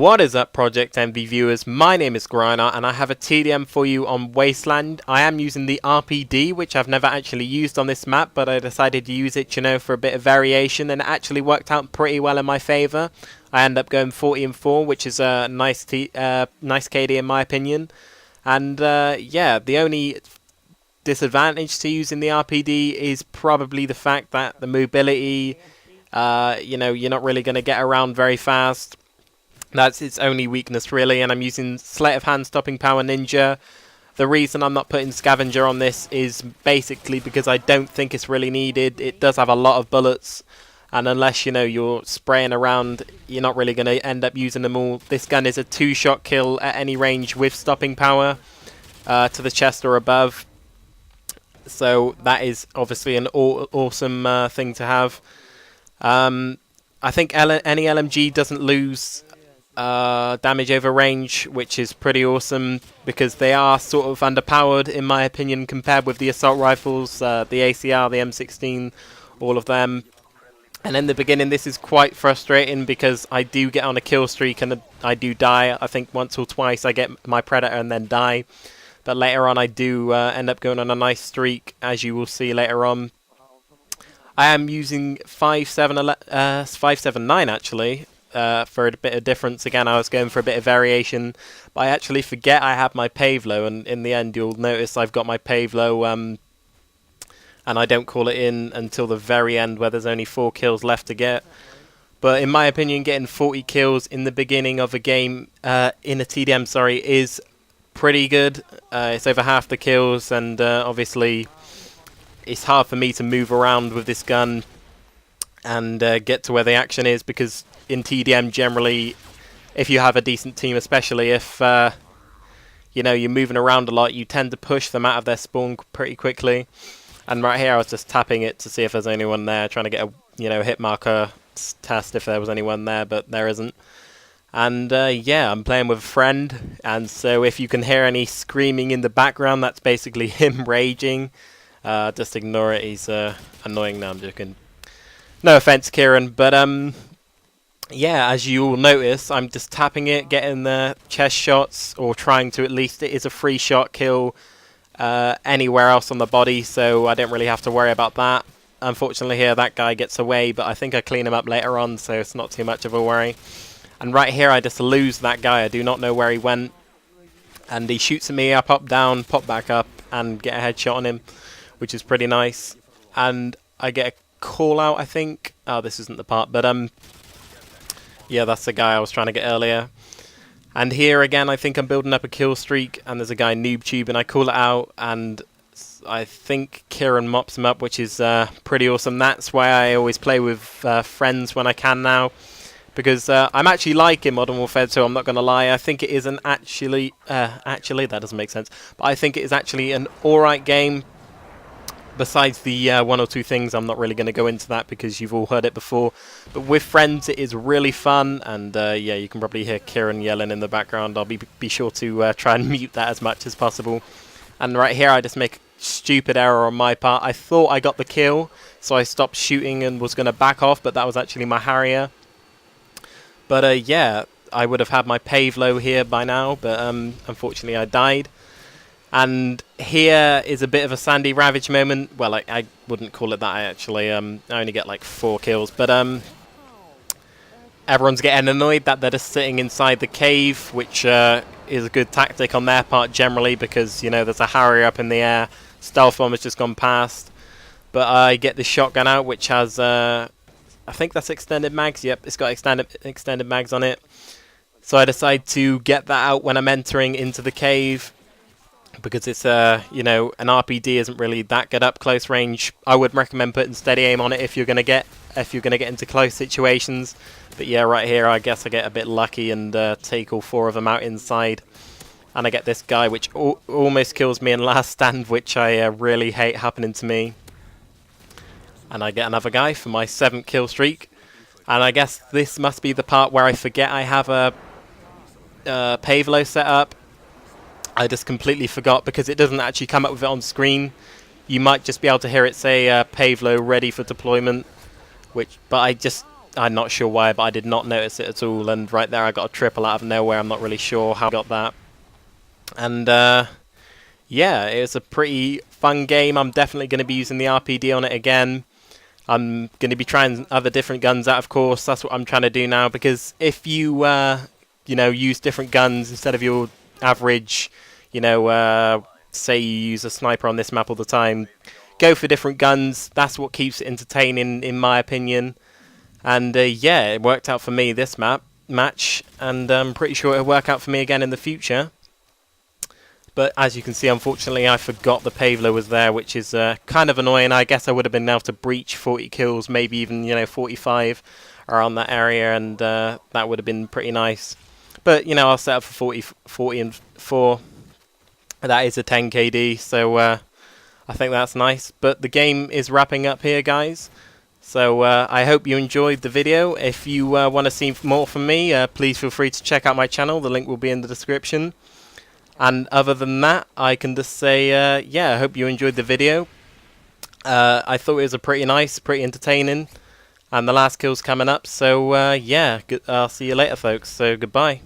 What is up, Project ENVE viewers? My name is Griner and I have a TDM for you on Wasteland. I am using the RPD, which I've never actually used on this map, but I decided to use it, you know, for a bit of variation, and it actually worked out pretty well in my favour. I end up going 40-4, which is a nice KD in my opinion. And yeah, the only disadvantage to using the RPD is probably the fact that the mobility, you know, you're not really going to get around very fast. That's its only weakness, really, and I'm using Sleight of Hand Stopping Power Ninja. The reason I'm not putting Scavenger on this is basically because I don't think it's really needed. It does have a lot of bullets, and unless, you know, you're spraying around, you're not really going to end up using them all. This gun is a 2-shot kill at any range with Stopping Power to the chest or above. So that is obviously an awesome thing to have. I think any LMG doesn't lose damage over range, which is pretty awesome because they are sort of underpowered in my opinion compared with the assault rifles, the ACR, the M16, all of them. And in the beginning this is quite frustrating because I do get on a kill streak and I do die. I think once or twice I get my Predator and then die, but later on I do end up going on a nice streak, as you will see later on. I am using 5.7.9 actually, for a bit of difference. Again, I was going for a bit of variation, but I actually forget I have my Pavlo, and in the end you'll notice I've got my Pavlo, and I don't call it in until the very end where there's only 4 kills left to get. But in my opinion, getting 40 kills in the beginning of a game, in a TDM, sorry, is pretty good. It's over half the kills, and obviously it's hard for me to move around with this gun and get to where the action is, because in TDM generally, if you have a decent team, especially if you know, you're moving around a lot, you tend to push them out of their spawn pretty quickly. And right here I was just tapping it to see if there's anyone there, trying to get a, you know, hit marker test if there was anyone there, but there isn't. And yeah, I'm playing with a friend, and so if you can hear any screaming in the background, that's basically him raging. Just ignore it, he's annoying. No, I'm joking. No offense, Kieran, but yeah, as you all notice, I'm just tapping it, getting the chest shots, or trying to at least. It is a free shot kill anywhere else on the body, so I don't really have to worry about that. Unfortunately here, that guy gets away, but I think I clean him up later on, so it's not too much of a worry. And right here, I just lose that guy. I do not know where he went. And he shoots at me, I pop down, pop back up, and get a headshot on him, which is pretty nice. And I get a call out, I think. Oh, this isn't the part, but yeah, that's the guy I was trying to get earlier. And here again, I think I'm building up a kill streak, and there's a guy NoobTube, and I call it out, and I think Kieran mops him up, which is pretty awesome. That's why I always play with friends when I can now, because I'm actually liking Modern Warfare 2, I'm not going to lie. I think it is an actually, that doesn't make sense, but I think it is actually an alright game. Besides the one or two things, I'm not really going to go into that because you've all heard it before. But with friends, it is really fun. And yeah, you can probably hear Kieran yelling in the background. I'll be sure to try and mute that as much as possible. And right here, I just make a stupid error on my part. I thought I got the kill, so I stopped shooting and was going to back off, but that was actually my Harrier. But yeah, I would have had my Pavlo here by now, but unfortunately I died. And here is a bit of a Sandy Ravage moment. Well, I wouldn't call it that, actually. I only get like 4 kills. But everyone's getting annoyed that they're just sitting inside the cave, which is a good tactic on their part generally because, you know, there's a Harrier up in the air. Stealth bomb has just gone past. But I get this shotgun out, which has, I think that's extended mags. Yep, it's got extended mags on it. So I decide to get that out when I'm entering into the cave, because it's you know, an RPD isn't really that good up close range. I would recommend putting steady aim on it if you're gonna get into close situations. But yeah, right here I guess I get a bit lucky and take all 4 of them out inside, and I get this guy which almost kills me in last stand, which I really hate happening to me. And I get another guy for my 7th kill streak, and I guess this must be the part where I forget I have a Pavlo set up. I just completely forgot because it doesn't actually come up with it on screen. You might just be able to hear it say Pavlo ready for deployment, but I just I'm not sure why, but I did not notice it at all. And right there, I got a triple out of nowhere. I'm not really sure how I got that. And yeah, it was a pretty fun game. I'm definitely going to be using the RPD on it again. I'm going to be trying other different guns out, of course. That's what I'm trying to do now, because if you, you know, use different guns instead of your average, you know, say you use a sniper on this map all the time, go for different guns. That's what keeps it entertaining, in my opinion. And yeah, it worked out for me this match, and I'm pretty sure it'll work out for me again in the future. But as you can see, unfortunately, I forgot the Pavlo was there, which is kind of annoying. I guess I would have been able to breach 40 kills, maybe even, you know, 45 around that area, and that would have been pretty nice. But, you know, I'll set up for 40 and 4. That is a 10 KD, so I think that's nice. But the game is wrapping up here, guys. So I hope you enjoyed the video. If you want to see more from me, please feel free to check out my channel. The link will be in the description. And other than that, I can just say, yeah, I hope you enjoyed the video. I thought it was a pretty nice, pretty entertaining. And the last kill's coming up, so yeah, I'll see you later, folks. So goodbye.